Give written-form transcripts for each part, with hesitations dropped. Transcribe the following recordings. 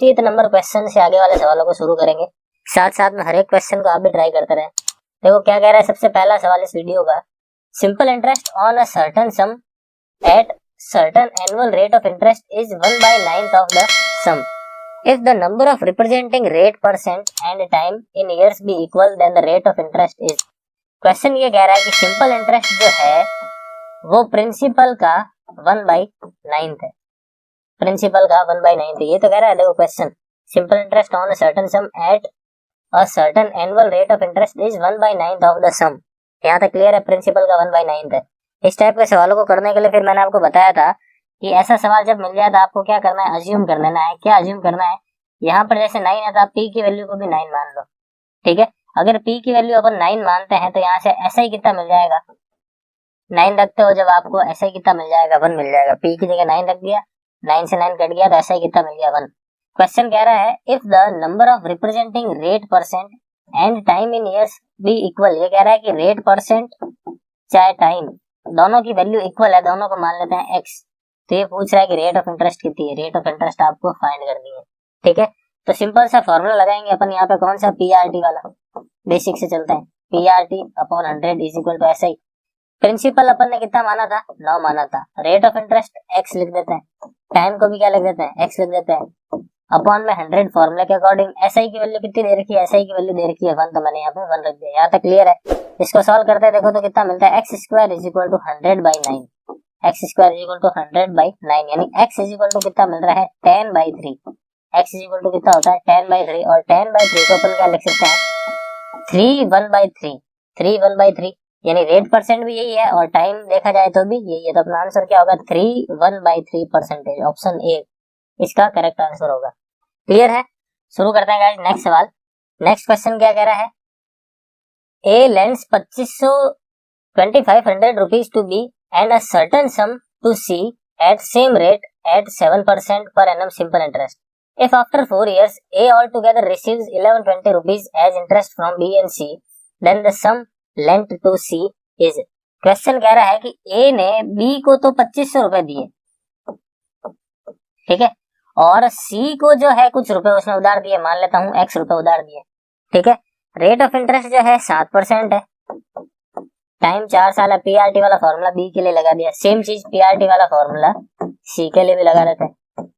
60th number question से आगे वाले सवालों को शुरू करेंगे। साथ साथ में हर एक क्वेश्चन को आप भी ट्राई करते रहें। देखो क्या कह रहा है सबसे पहला सवाल इस वीडियो का, simple interest on a certain sum at certain annual rate of interest is 1/9 of the sum if the number of representing rate percent and time in years be equal then the rate of interest is. Question ये कह रहा है कि simple interest जो है वो principal का 1/9 है, प्रिंसिपल का 1/9 है। ये तो कह रहा है, देखो question, simple interest on a certain sum at a certain annual rate of interest is 1/9 of the sum. यहाँ तक क्लियर है, प्रिंसिपल का 1/9 है। इस टाइप के सवालों को करने के लिए फिर मैंने आपको बताया था कि ऐसा सवाल जब मिल जाए तो आपको क्या करना है, अज्यूम कर लेना है। क्या अज्यूम करना है, यहाँ पर जैसे 9 है तो आप पी की वैल्यू को भी 9 मान लो, ठीक है। अगर पी की वैल्यू अपन 9 मानते हैं तो यहाँ से ऐसा ही कितना मिल जाएगा, 9 रखते हो जब आपको ऐसा ही कितना मिल जाएगा, 1 मिल जाएगा। पी की जगह 9 रख दिया, 9 से 9 कट गया तो ऐसा ही कितना मिल गया, 1। क्वेश्चन कह रहा है if the number of representing rate percent and time in years be equal. ये कह रहा है कि रेट परसेंट चाहे टाइम दोनों की वैल्यू इक्वल है, दोनों को मान लेते हैं x। तो ये पूछ रहा है कि रेट ऑफ इंटरेस्ट कितनी है, रेट ऑफ इंटरेस्ट आपको फाइंड करनी है, ठीक है। तो सिंपल सा फॉर्मूला लगाएंगे अपन यहाँ पे, कौन सा, पीआरटी वाला, बेसिक से चलते हैं। PRT upon 100 is equal to ऐसा ही। प्रिंसिपल अपन ने कितना माना था, 9 माना था। रेट ऑफ इंटरेस्ट x लिख देते हैं, टाइम को भी क्या लिख देते हैं, x लिख देते हैं, अपॉन में 100 फॉर्मूले के अकॉर्डिंग। SI की वैल्यू कितनी दे रखी है, SI की वैल्यू दे रखी है 1, तो मैंने यहाँ पे 1 रख दिया। यहाँ तक क्लियर है। इसको सॉल्व करते हैं, देखो तो कितना मिलता है, x square is equal to 100/9, x square is equal to 100/9, यानी x इज इक्वल टू कितना मिल रहा है, 10/3। x इज इक्वल टू कितना होता है, 10/3, और 10/3 को अपन क्या लिख सकते हैं, 3 1/3, यानी रेट परसेंट भी यही है और टाइम देखा जाए तो भी यही है। तो अपना आंसर क्या होगा, 3 1/3%। ऑप्शन ए इसका करेक्ट आंसर होगा। क्लियर है। शुरू करते हैं गाइस नेक्स्ट सवाल। नेक्स्ट क्वेश्चन क्या कह रहा है, A lends 2500 rupees to B and a certain sum to C at same rate at 7% per annum simple interest. If after 4 years A altogether receives 1120 rupees as interest from B and C, then the sum lent to C is। Question कह रहा है कि A ने B को तो 2500 रुपए दिए, ठीक है, और C को जो है कुछ रुपए उसने उधार दिए, मान लेता हूँ x रुपए उधार दिए, ठीक है। रेट ऑफ इंटरेस्ट जो है 7% है, टाइम 4 साल है। पीआरटी वाला फॉर्मूला B के लिए लगा दिया, सेम चीज पीआरटी वाला फॉर्मूला C के लिए भी लगा देते हैं।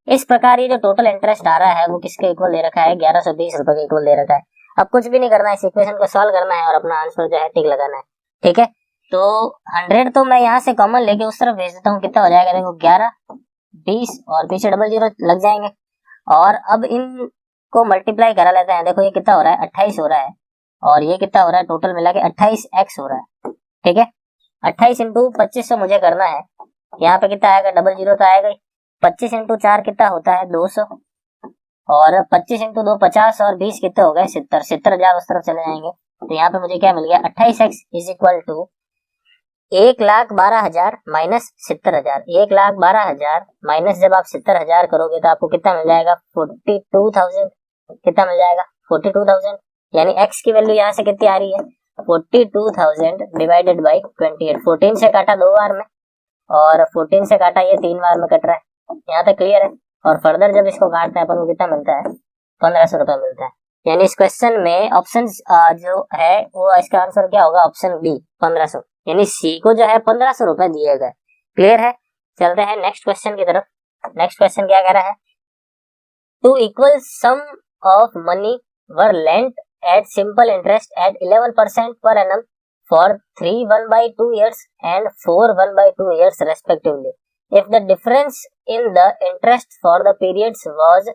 इस प्रकार ये जो टोटल इंटरेस्ट आ रहा है वो किसके इक्वल दे रखा है, 1120 रुपए के इक्वल दे रखा है। अब कुछ भी नहीं करना है, इस इक्वेशन को सॉल्व करना है और अपना आंसर जो है टिक लगाना है, ठीक है। तो 100 तो मैं यहाँ से कॉमन लेके उस तरफ भेज देता हूँ, कितना हो जाएगा, देखो 11 20 और पीछे डबल 0 लग जाएंगे। और अब इनको मल्टीप्लाई करा लेते हैं, देखो ये कितना हो रहा है, 28 हो रहा है, और ये कितना हो रहा है, टोटल मिला के 28x हो रहा है, ठीक है। 28 इंटू 2500 मुझे करना है, यहाँ पे कितना आएगा, डबल 0 तो आएगा ही। 25 इंटू 4 कितना होता है, 200, और 25 इंटू 2 50, और 20 कितने हो गए, 70,000 उस तरफ चले जाएंगे। तो यहाँ पे मुझे क्या मिल गया, 28x is equal to 1,12,000 minus 70,000। 1,12,000 minus जब आप 70,000 करोगे तो आपको कितना मिल जाएगा, 42,000। कितना मिल जाएगा, 42,000, यानी x की वैल्यू यहाँ से कितनी आ रही है, 42,000 डिवाइडेड बाई 28। 14 से काटा 2 बार में, और 14 से काटा ये 3 बार में कट रहा है। यहाँ तक क्लियर है। और फर्दर जब इसको काटते हैं अपन को कितना मिलता है, 1500 रुपए मिलता है। यानी इस क्वेश्चन में ऑप्शन जो है वो इसका आंसर क्या होगा, ऑप्शन बी 1500, यानी सी को जो है 1500 रुपए दिए गए। क्लियर है। चलते हैं नेक्स्ट क्वेश्चन की तरफ। नेक्स्ट क्वेश्चन क्या कह रहा है, two equal sum of money were lent at simple interest at 11% per annum for 3 1/2 years and 4 1/2 years respectively. If the difference in the interest for the periods was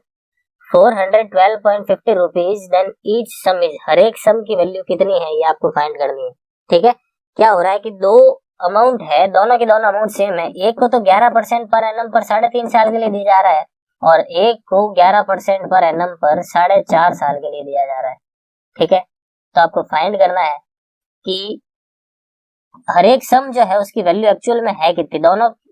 412.50 rupees, then each sum is। हर एक सम की value कितनी है ये आपको find करनी है, ठीक है। क्या हो रहा है कि दो अमाउंट है, दोनों के दोनों अमाउंट सेम है। एक को तो 11% पर एनम पर 3.5 साल के लिए दिया जा रहा है, और एक को 11% पर एनम पर 4.5 साल के लिए दिया जा रहा है, ठीक है। तो आपको फाइंड करना है कि हर एक सम जो है उसकी वैल्यू एक्चुअल में है कितनी।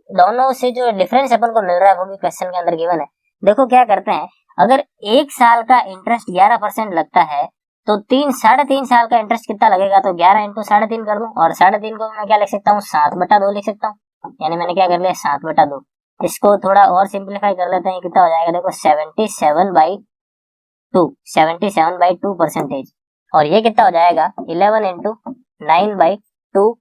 दोनों से जो डिफरेंस अपन को मिल रहा है वो भी क्वेश्चन के अंदर गिवन है। देखो क्या करते हैं, अगर 1 साल का इंटरेस्ट 11% लगता है तो 3.5 साल का इंटरेस्ट कितना लगेगा, तो 11 इंटू 3.5 कर दूं, और 3.5 को मैं क्या लिख सकता हूँ, 7/2 लिख सकता हूँ। यानी मैंने क्या कर लिया, 7/2। इसको थोड़ा और सिंप्लीफाई कर लेते हैं, कितना हो जाएगा देखो 77/2, 77/2%। और ये कितना हो जाएगा 11 इंटू 9/2,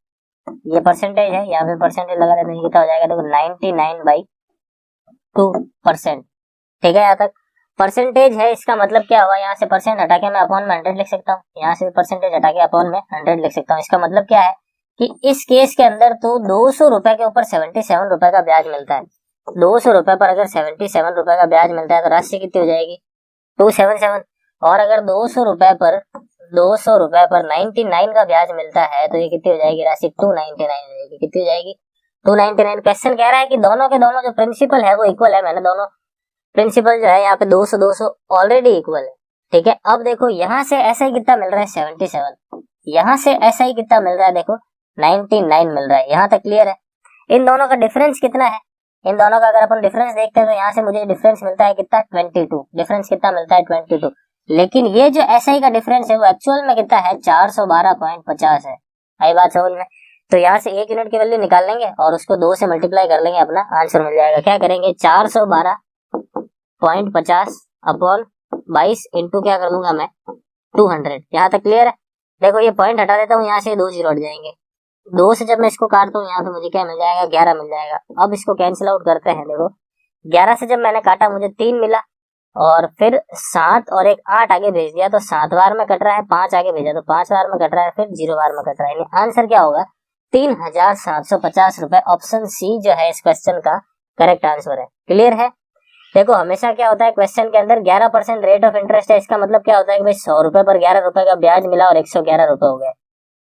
ये परसेंटेज है, यहाँ पे परसेंटेज लगा देते हैं, कितना हो जाएगा देखो 99/2%। ठीक है, यहाँ तक परसेंटेज है, इसका मतलब क्या हुआ, यहाँ से परसेंट हटा के मैं अपॉन में 100 लिख सकता हूँ, यहाँ से परसेंटेज हटा के अपॉन में 100 लिख सकता हूँ। इसका मतलब क्या है कि इस केस के अंदर तो 200 रुपए के ऊपर 77 रुपए का ब्याज मिलता है। 200 रुपए पर अगर 77 रुपए का ब्याज मिलता है तो राशि कितनी हो जाएगी 277। और अगर 200 रुपए पर 99 का ब्याज मिलता है तो ये कितनी हो जाएगी राशि 299 हो जाएगी। कितनी हो जाएगी 299। क्वेश्चन कह रहा है कि दोनों के दोनों जो प्रिंसिपल है वो इक्वल है। मैंने दोनों प्रिंसिपल जो है यहाँ पे 200 200 ऑलरेडी इक्वल है। ठीक है, अब देखो यहाँ से ऐसा ही कितना मिल रहा है 77, यहाँ से ऐसा ही कितना मिल रहा है देखो 99 मिल रहा है। यहाँ तक क्लियर है। इन दोनों का डिफरेंस कितना है, इन दोनों का अगर अपन डिफरेंस देखते हैं तो यहाँ से मुझे डिफरेंस मिलता है कितना 22, डिफरेंस कितना मिलता है 22। लेकिन ये जो SI का डिफरेंस है वो एक्चुअल में कितना है 412.50 है। आई बात समझ में। तो यहाँ से 1 यूनिट की वैल्यू निकाल लेंगे और उसको 2 से मल्टीप्लाई कर लेंगे, अपना आंसर मिल जाएगा। क्या करेंगे 412.50 अपॉन 22 इंटू क्या कर दूंगा मैं 200। यहाँ तक क्लियर है। देखो ये पॉइंट हटा देता हूँ, यहाँ से 2 जीरो हट जाएंगे। 2 से जब मैं इसको काटता हूँ यहाँ पे मुझे क्या मिल जाएगा 11 मिल जाएगा। अब इसको कैंसिल आउट करते हैं। देखो 11 से जब मैंने काटा मुझे 3 मिला और फिर 7 और एक 8 आगे भेज दिया तो 7 बार में कट रहा है, 5 आगे भेजा तो 5 बार में कट रहा है, फिर 0 बार में कट रहा है। आंसर क्या होगा 3750 रुपए। ऑप्शन सी जो है इस क्वेश्चन का करेक्ट आंसर है। क्लियर है। देखो हमेशा क्या होता है क्वेश्चन के अंदर 11% रेट ऑफ इंटरेस्ट है। इसका मतलब क्या होता है कि भाई 100 रुपए पर 11 रुपए का ब्याज मिला और 111 रुपए हो गए।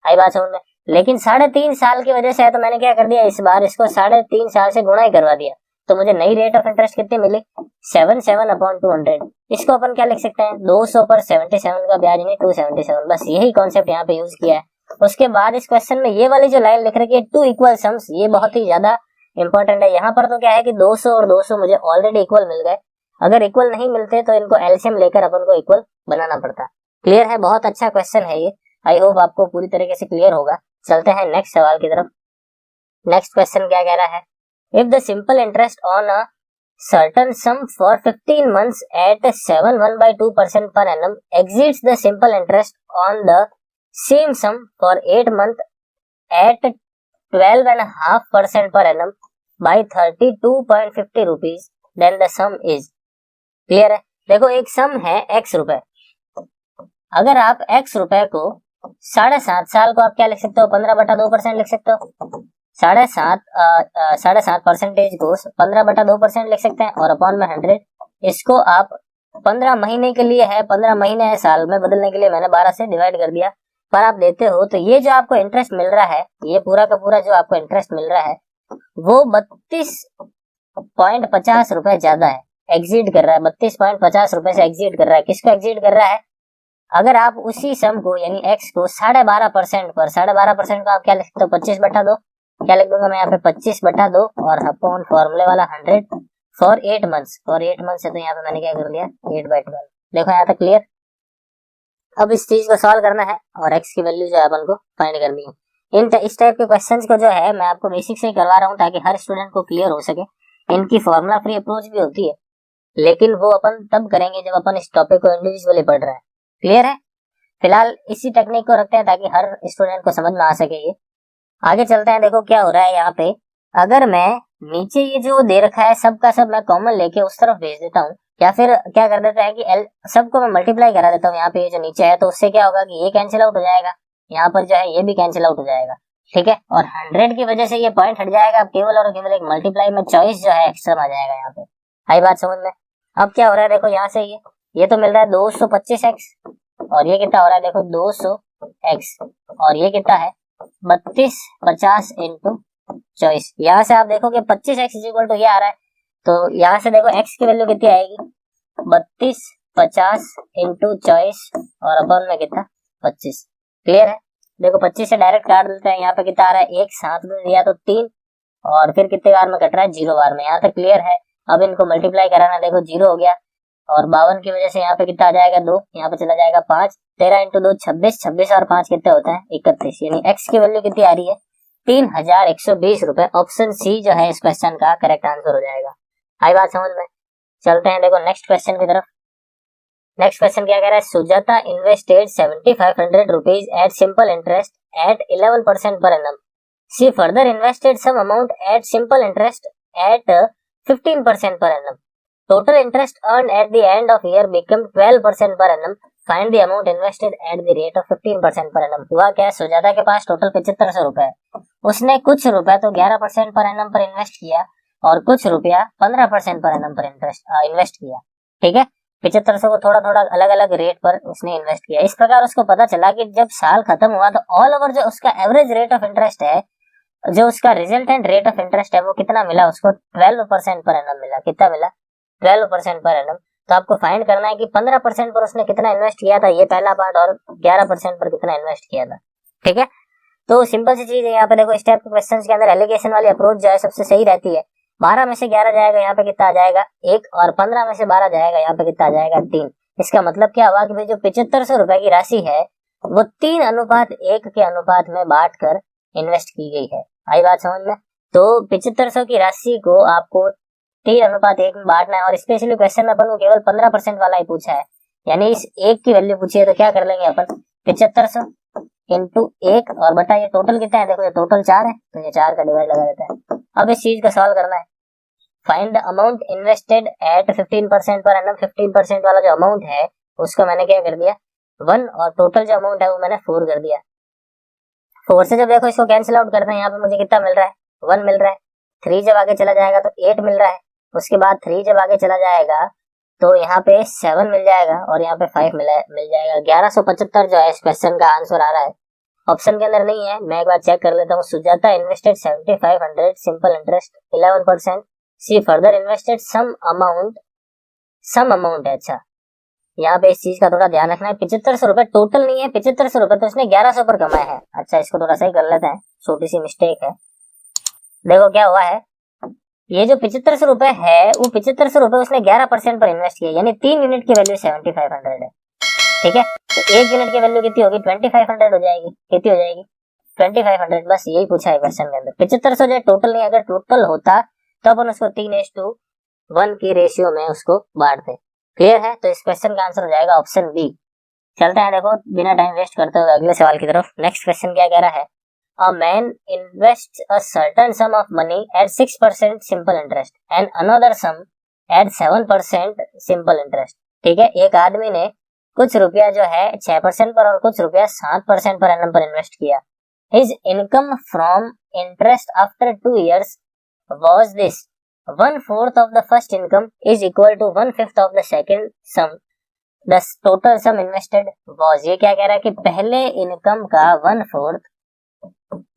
आई बात समझ में। लेकिन 3.5 साल की वजह से है तो मैंने क्या कर दिया, इस बार इसको 3.5 साल से गुणा ही करवा दिया। तो मुझे नई रेट ऑफ इंटरेस्ट कितनी मिली 77/200। इसको अपन क्या लिख सकते हैं 200 पर 77 का ब्याज नहीं 277। बस यही कॉन्सेप्ट यहाँ पे यूज किया है। उसके बाद इस क्वेश्चन में ये वाली जो लाइन लिख रखी है 2 इक्वल सम्स, ये बहुत ही ज्यादा इंपॉर्टेंट है। यहाँ पर तो क्या है कि 200 और 200 मुझे ऑलरेडी इक्वल मिल गए। अगर इक्वल नहीं मिलते तो इनको एलसीएम लेकर अपन को इक्वल बनाना पड़ता। क्लियर है। बहुत अच्छा क्वेश्चन है ये। आई होप आपको पूरी तरीके से क्लियर होगा। चलते हैं नेक्स्ट सवाल की तरफ। नेक्स्ट क्वेश्चन क्या कह रहा है, if the simple interest on a certain some for 15 months at 71/2% per annum exceeds the simple interest on the same sum for 8 months at 12.5% per annum by 32.50 rupees, then the sum is। Clear है। देखो एक सम है x रुपए। अगर आप x रुपए को 7.5 साल को आप क्या लिख सकते हो 15/2% लिख सकते हो। 7.5 परसेंटेज को 15/2% लिख सकते हैं और अपॉन में 100। इसको आप 15 महीने के लिए है, 15 महीने है, साल में बदलने के लिए मैंने 12 से डिवाइड कर दिया। पर आप देते हो तो ये जो आपको इंटरेस्ट मिल रहा है, ये पूरा का पूरा जो आपको इंटरेस्ट मिल रहा है वो 32.50 रुपए ज्यादा है, एग्जीड कर रहा है। 32.50 रुपए से एग्जीड कर रहा है। किसको एग्जीड कर रहा है, अगर आप उसी सम को यानी x को 12.5% पर 12.5% को आप क्या लिख सकते हो 25/2। क्या लिख दूंगा मैं यहाँ पे 25/2 और अपॉन फॉर्मूले वाला 100 फॉर 8 मंथ्स। फॉर 8 मंथ्स है तो यहाँ पे मैंने क्या कर लिया 8/12। देखो यहाँ तक क्लियर। अब इस चीज को सॉल्व करना है और x की वैल्यू जो है अपन को फाइंड करनी है। इस टाइप के क्वेश्चंस को जो है मैं आपको बेसिक से ही करवा रहा हूँ ताकि हर स्टूडेंट को क्लियर हो सके। इनकी फॉर्मूला फ्री अप्रोच भी होती है लेकिन वो अपन तब करेंगे जब अपन इस टॉपिक को इंडिविजुअली पढ़ रहे हैं। क्लियर है। फिलहाल इसी टेक्निक को रखते हैं ताकि हर स्टूडेंट को समझ में आ सके ये। आगे चलते हैं। देखो क्या हो रहा है यहाँ पे, अगर मैं नीचे ये जो दे रखा है सब का सब मैं कॉमन लेके उस तरफ भेज देता हूँ या फिर क्या कर देता है कि एल सबको मैं मल्टीप्लाई करा देता हूँ यहाँ पे ये जो नीचे है, तो उससे क्या होगा कि ये कैंसिल आउट हो जाएगा, यहाँ पर जो है ये भी कैंसिल आउट हो जाएगा। ठीक है। और 100 की वजह से ये पॉइंट हट जाएगा। अब केवल और केवल एक मल्टीप्लाई में चॉइस जो है एक्स्ट्रा आ जाएगा यहाँ पे। आई बात समझ में। अब क्या हो रहा है देखो यहाँ से ये तो मिल रहा है 225x और ये कितना हो रहा है देखो 200x और ये कितना है 3250 इंटू चॉइस। यहाँ से आप देखोगे 25x इक्वल टू ये आ रहा है तो यहाँ से देखो x की वैल्यू कितनी आएगी 3250 इंटू चॉइस और अपन में कितना 25। क्लियर है। देखो 25 से डायरेक्ट काट देते हैं। यहाँ पे कितना आ रहा है 1 7 में दिया तो 3 और फिर कितने बार में कट रहा है 0 बार में। यहाँ तक क्लियर है। अब इनको मल्टीप्लाई कराना, देखो 0 हो गया और 52 की वजह से यहाँ पे कितना आ जाएगा 2, यहाँ पे चला जाएगा 5, 13 इंटू 2 26, 26 और 5 कितने होता है 31। यानी x की वैल्यू कितनी आ रही है 3,120 रुपए। ऑप्शन सी जो है इस क्वेश्चन का करेक्ट आंसर हो जाएगा। आई बात समझ में? चलते हैं देखो नेक्स्ट क्वेश्चन की तरफ। नेक्स्ट क्वेश्चन क्या कह रहा है, Sujata invested 7,500 rupees at simple interest at 11% per annum. She further invested some amount at simple interest at 15% per annum. Total interest earn at the end of year become 12% per annum. Find the amount invested at the rate of 15% per annum. हुआ क्या, सुजाता के पास total 7500 रुपए है। उसने कुछ रुपए तो 11% per annum पर इन्वेस्ट किया और कुछ रुपया 15% पर एनम पर इन्वेस्ट किया। ठीक है, 7500 को थोड़ा थोड़ा अलग अलग रेट पर उसने इन्वेस्ट किया। इस प्रकार उसको पता चला कि जब साल खत्म हुआ तो ऑल ओवर जो उसका एवरेज रेट ऑफ इंटरेस्ट है, जो उसका रिजल्टेंट रेट ऑफ इंटरेस्ट है, वो कितना मिला उसको, 12% पर एनम मिला। कितना मिला, 12% पर एनम। तो आपको फाइंड करना है कि 15% पर उसने कितना इन्वेस्ट किया था, ये पहला पार्ट, और 11% पर कितना इन्वेस्ट किया था। ठीक है, तो सिंपल सी चीज है। यहाँ पे देखो इस टाइप के क्वेश्चन के अंदर एलिगेशन वाली अप्रोच जो है सबसे सही रहती है। 12 में से 11 जाएगा, यहाँ पे कितना आ जाएगा 1, और 15 में से 12 जाएगा, यहाँ पे कितना आ जाएगा 3। इसका मतलब क्या हुआ कि भाई जो 7500 रुपए की राशि है वो 3:1 के अनुपात में बांट कर इन्वेस्ट की गई है। आई बात समझ में? तो 7500 की राशि को आपको 3:1 में बांटना है, और स्पेशली क्वेश्चन में अपन को केवल 15% वाला ही पूछा है, यानी इस 1 की वैल्यू पूछी है। तो क्या कर लेंगे अपन, 7500 इंटू 1 और बटा ये टोटल कितना है, देखो ये टोटल 4 है, तो ये 4 का डिवाइड लगा देते हैं। अब इस चीज को सॉल्व करना है। Find the amount invested eight 15% per annum. 15% वाला जो अमाउंट है उसको मैंने क्या कर दिया 1, और टोटल जो अमाउंट है वो मैंने 4 कर दिया। 4 से जब देखो इसको कैंसिल आउट करते हैं, यहाँ पे मुझे कितना मिल रहा है, 1 मिल रहा है। 3 जब आगे चला जाएगा तो 8 मिल रहा है। उसके बाद 3 जब आगे चला जाएगा तो यहाँ पे 7 मिल जाएगा, और यहाँ पे 5 मिल जाएगा। 1175 जो है इस क्वेश्चन का आंसर आ रहा है। ऑप्शन के अंदर नहीं है, मैं एक बार चेक कर लेता हूँ। Sujata invested 7500 simple interest 11%। She further invested some amount है। अच्छा, यहाँ पे इस चीज का थोड़ा ध्यान रखना है। 7500 रुपए टोटल नहीं है, 7500 रुपए तो उसने 1100 पर कमाए हैं। अच्छा, इसको थोड़ा सही कर लेते हैं, छोटी सी मिस्टेक है। देखो क्या हुआ है, ये जो 7500 रुपए है वो 7500 रुपए उसने 11% पर इन्वेस्ट किया, यानी 3 यूनिट की वैल्यू 7500 है। ठीक है, तो 1 यूनिट की वैल्यू कितनी होगी, 2500 हो जाएगी। कितनी हो जाएगी, 2500। बस यही पूछा है क्वेश्चन के अंदर। 7500 जो टोटल नहीं, अगर टोटल होता तो अपन उसको 3:1 की रेशियो में उसको बांटते। क्लियर है? तो इस क्वेश्चन का आंसर हो जाएगा ऑप्शन बी। चलते हैं देखो बिना टाइम वेस्ट करते हुए अगले सवाल की तरफ। नेक्स्ट क्वेश्चन क्या कह रहा है, a man invest a certain sum of money at 6% simple interest and another sum at 7% simple interest. ठीक है, एक आदमी ने कुछ रुपया जो है 6% पर और कुछ रुपया 7% पर एनम पर इन्वेस्ट किया। His income from interest after 2 years was this: 1/4 of the first income is equal to 1/5 of the second sum. The total sum invested was। ये क्या कह रहा है कि पहले इनकम का 1/4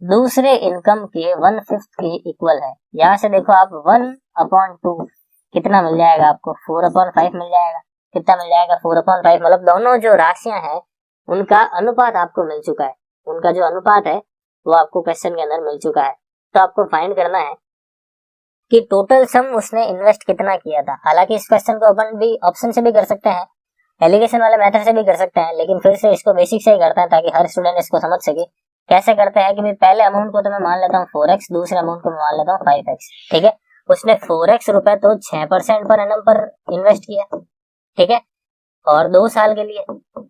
दूसरे इनकम के 1/5 के इक्वल है। यहाँ से देखो आप 1/2 कितना मिल जाएगा आपको, 4/5 मिल जाएगा। कितना मिल जाएगा, 4/5। मतलब दोनों जो राशियां हैं उनका अनुपात आपको मिल चुका है। उनका जो अनुपात है वो आपको क्वेश्चन के अंदर मिल चुका है। तो आपको फाइंड करना है कि टोटल सम उसने इन्वेस्ट कितना किया था। हालांकि इस क्वेश्चन को अपन भी ऑप्शन से भी कर सकते हैं, एलिगेशन वाले मेथड से भी कर सकते हैं, लेकिन फिर से इसको बेसिक से ही करते हैं ताकि हर स्टूडेंट इसको समझ सके। कैसे करते हैं कि भाई पहले अमाउंट को तो मैं मान लेता हूँ 4x, दूसरे अमाउंट को मैं मान लेता हूँ 5x। ठीक है, उसने 4x रुपए तो 6% पर एनम पर इन्वेस्ट किया। ठीक है, और 2 साल के लिए,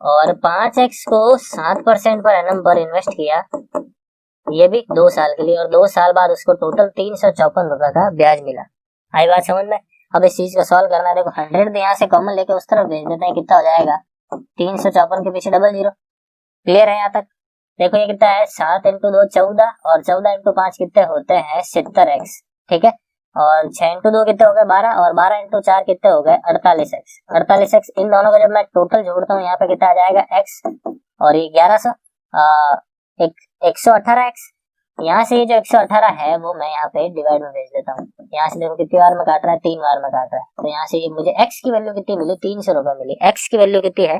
और 5x को 7% पर एनम पर इन्वेस्ट किया, ये भी 2 साल के लिए, और 2 साल बाद उसको टोटल 354 रुपए का ब्याज मिला। आई बात समझ में? अब इस चीज को सॉल्व करना है। देखो 100 यहाँ से कॉमन लेके उस तरफ भेज देते हैं, कितना हो जाएगा 354 के पीछे डबल 0। क्लियर है यहाँ तक? देखो ये कितना है, 7 × 2 14, और 14 × 5 कितने होते हैं 70x। ठीक है, और 6 × 2 कितने हो गए 12, और 12 × 4 कितने हो गए 48x। 48x इन दोनों को जब मैं टोटल जोड़ता हूँ यहाँ पे कितना आ जाएगा x, और ये 1100 118x। यहाँ से ये जो 118 है वो मैं यहाँ पे डिवाइड में भेज देता हूँ। यहाँ से देखो कितनी बार में काट रहा है, 3 बार में काट रहा है। तो यहाँ से ये मुझे x की वैल्यू कितनी मिली, 300 रुपए मिली। x की वैल्यू कितनी है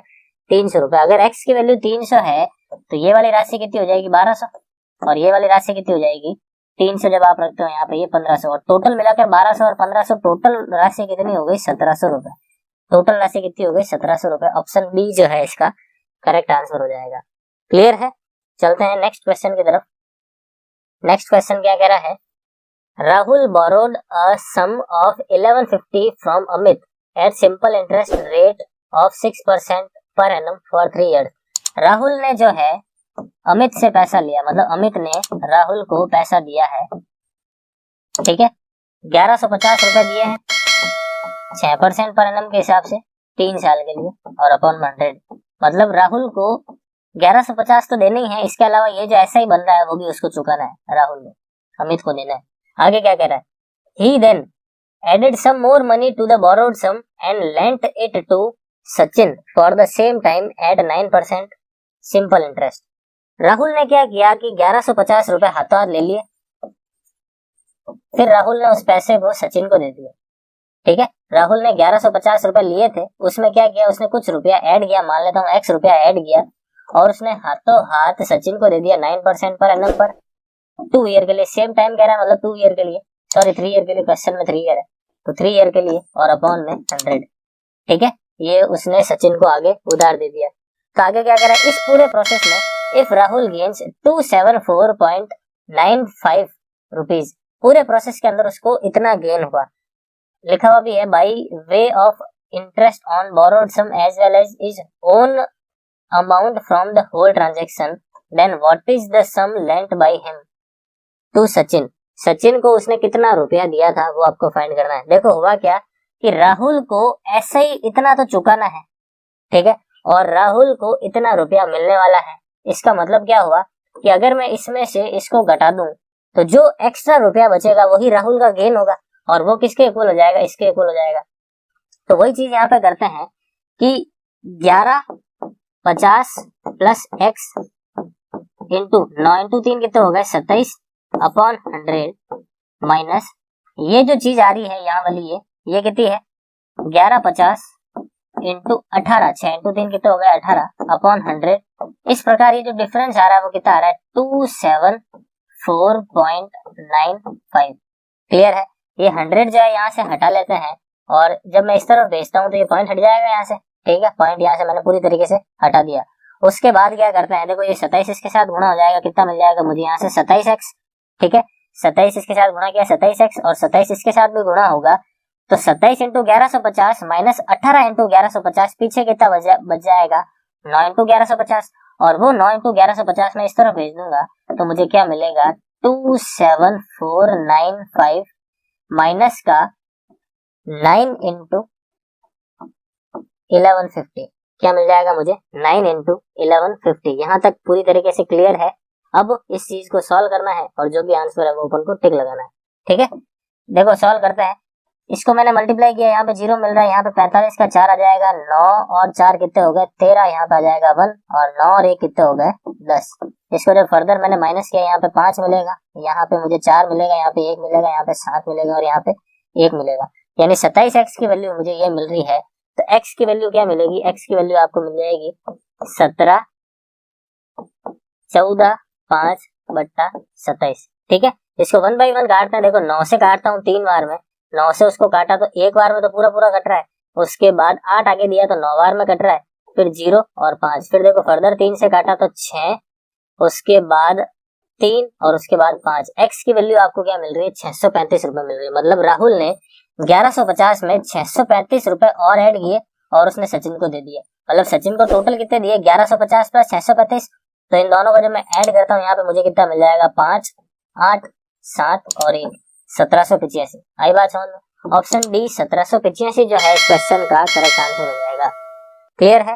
300 रुपए। अगर x की वैल्यू 300 है तो ये वाली राशि कितनी हो जाएगी 1200, और ये वाली राशि कितनी हो जाएगी 300 जब आप रखते हो यहाँ पे ये 1500, और टोटल मिलाकर 1200 और 1500 टोटल राशि कितनी हो गई 1700 रुपए। टोटल राशि कितनी हो गई 1700 रुपए। ऑप्शन बी जो है इसका करेक्ट आंसर हो जाएगा। क्लियर है? चलते हैं नेक्स्ट क्वेश्चन की तरफ। नेक्स्ट क्वेश्चन क्या कह रहा है, Rahul borrowed a sum of 1150 from Amit at simple interest rate of 6% per annum for 3 years। Rahul ने जो है अमित से पैसा लिया, मतलब अमित ने राहुल को पैसा दिया है, ठीक है, 1150 रुपए दिए हैं 6% पर एनम के हिसाब से 3 साल के लिए और अपॉन 100, मतलब राहुल को 1150 तो देने ही है, इसके अलावा ये जो ऐसा ही बन रहा है वो भी उसको चुकाना है, राहुल ने अमित को देना है। आगे क्या कह रहा है, he then added some more money to the borrowed sum and lent it to Sachin for the same time at 9% simple interest। Rahul ने क्या किया कि 1150 रुपए हाथों हाथ ले लिए, फिर राहुल ने उस पैसे को सचिन को दे दिया, ठीक है। राहुल ने 1150 रुपए लिए थे, उसमें क्या किया, उसने कुछ रुपया ऐड किया, मान लेता हूँ X रुपया ऐड किया, और उसने हाथों हाथ सचिन को दे दिया 9% पर एनम पर 2 ईयर के लिए। सेम टाइम कह रहा है, मतलब 2 ईयर के लिए, सॉरी 3 ईयर के लिए, क्वेश्चन में 3 ईयर है तो 3 ईयर के लिए और अपॉन में 100, ठीक है। ये उसने सचिन को आगे उधार दे दिया। तो आगे क्या कह रहा है, इस पूरे प्रोसेस में इफ राहुल गेन्स 274.95 रुपीज, पूरे प्रोसेस के अंदर उसको इतना गेन हुआ, लिखा हुआ भी है by way of interest on borrowed sum as well as is own amount from the whole transaction, then what is the sum lent by him to Sachin. Sachin को उसने कितना रुपया दिया था वो आपको फाइंड करना है। देखो हुआ क्या कि राहुल को ऐसे ही इतना तो चुकाना है, ठीक है, और राहुल को इतना रुपया मिलने वाला है। इसका मतलब क्या हुआ कि अगर मैं इसमें से इसको घटा दूं तो जो एक्स्ट्रा रुपया बचेगा वही राहुल का गेन होगा, और वो किसके इक्वल हो जाएगा, इसके इक्वल हो जाएगा। तो वही चीज यहाँ पे करते हैं कि 1150 प्लस एक्स इंटू 9 इंटू 3 कितने हो गए 27 अपॉन 100 माइनस ये जो चीज आ रही है यहाँ वाली ये कितनी है 1150 इंटू 18, 6 इंटू 3 कितने हो गए 18 अपॉन 100। इस प्रकार ये जो डिफरेंस आ रहा है वो कितना आ रहा है 274.95। क्लियर है। ये 100 जो है यहाँ से हटा लेते हैं, और जब मैं इस तरफ भेजता हूँ तो ये पॉइंट हट जाएगा यहाँ से, ठीक है, पॉइंट यहाँ से मैंने पूरी तरीके से हटा दिया। उसके बाद क्या करते हैं, देखो ये 27 इसके साथ गुणा हो जाएगा, कितना मिल जाएगा मुझे यहाँ से 27x, ठीक है, 27 इसके साथ गुणा किया 27x, और 27 इसके साथ भी गुणा होगा तो 27 इंटू 1150 माइनस 18 इंटू 1150, पीछे कितना बच जाएगा 9 इंटू 1150, और वो 9 इंटू 1150 में इस तरफ भेज दूंगा तो मुझे क्या मिलेगा 27495 माइनस का 9 इंटू 1150, क्या मिल जाएगा मुझे 9 इंटू 1150। यहाँ तक पूरी तरीके से क्लियर है। अब इस चीज को सॉल्व करना है और जो भी आंसर है वो अपन को टिक लगाना है, ठीक है। देखो सॉल्व करते हैं, इसको मैंने मल्टीप्लाई किया, यहाँ पे 0 मिल रहा है, यहाँ पे 45 का 4 आ जाएगा 9 और 4 कितने हो गए 13, यहाँ पे आ जाएगा 1 और 9 और 1 कितने हो गए 10। इसको जब फर्दर मैंने माइनस किया यहाँ पे 5 मिलेगा, यहाँ पे मुझे 4 मिलेगा, यहाँ पे 1 मिलेगा, यहाँ पे 7 मिलेगा और यहाँ पे 1 मिलेगा, यानी 27x की वैल्यू मुझे ये मिल रही है। तो x की वैल्यू क्या मिलेगी, x की वैल्यू आपको मिल जाएगी 17 14 5/27, ठीक है। इसको 1 बाई 1 काटते हैं, देखो 9 से काटता हूँ 3 बार में, 9 से उसको काटा तो एक बार में तो पूरा पूरा कट रहा है, उसके बाद 8 आगे दिया तो 9 बार में कट रहा है, फिर 0 और 5, फिर देखो फर्दर 3 से काटा तो 6, उसके बाद 3 और उसके बाद 5। x की वैल्यू आपको क्या मिल रही है 635 रुपए मिल रही है। मतलब राहुल ने 1150 में 635 रुपए और ऐड किए और उसने सचिन को दे दिए। मतलब सचिन को टोटल कितने दिए 1150 प्लस 635, तो इन दोनों को जब मैं ऐड करता हूँ यहाँ पे मुझे कितना मिल जाएगा 5 8 7 और 1 1785। आई बात समझ में। ऑप्शन डी 1785 जो है इस क्वेश्चन का करेक्ट आंसर हो जाएगा। क्लियर है।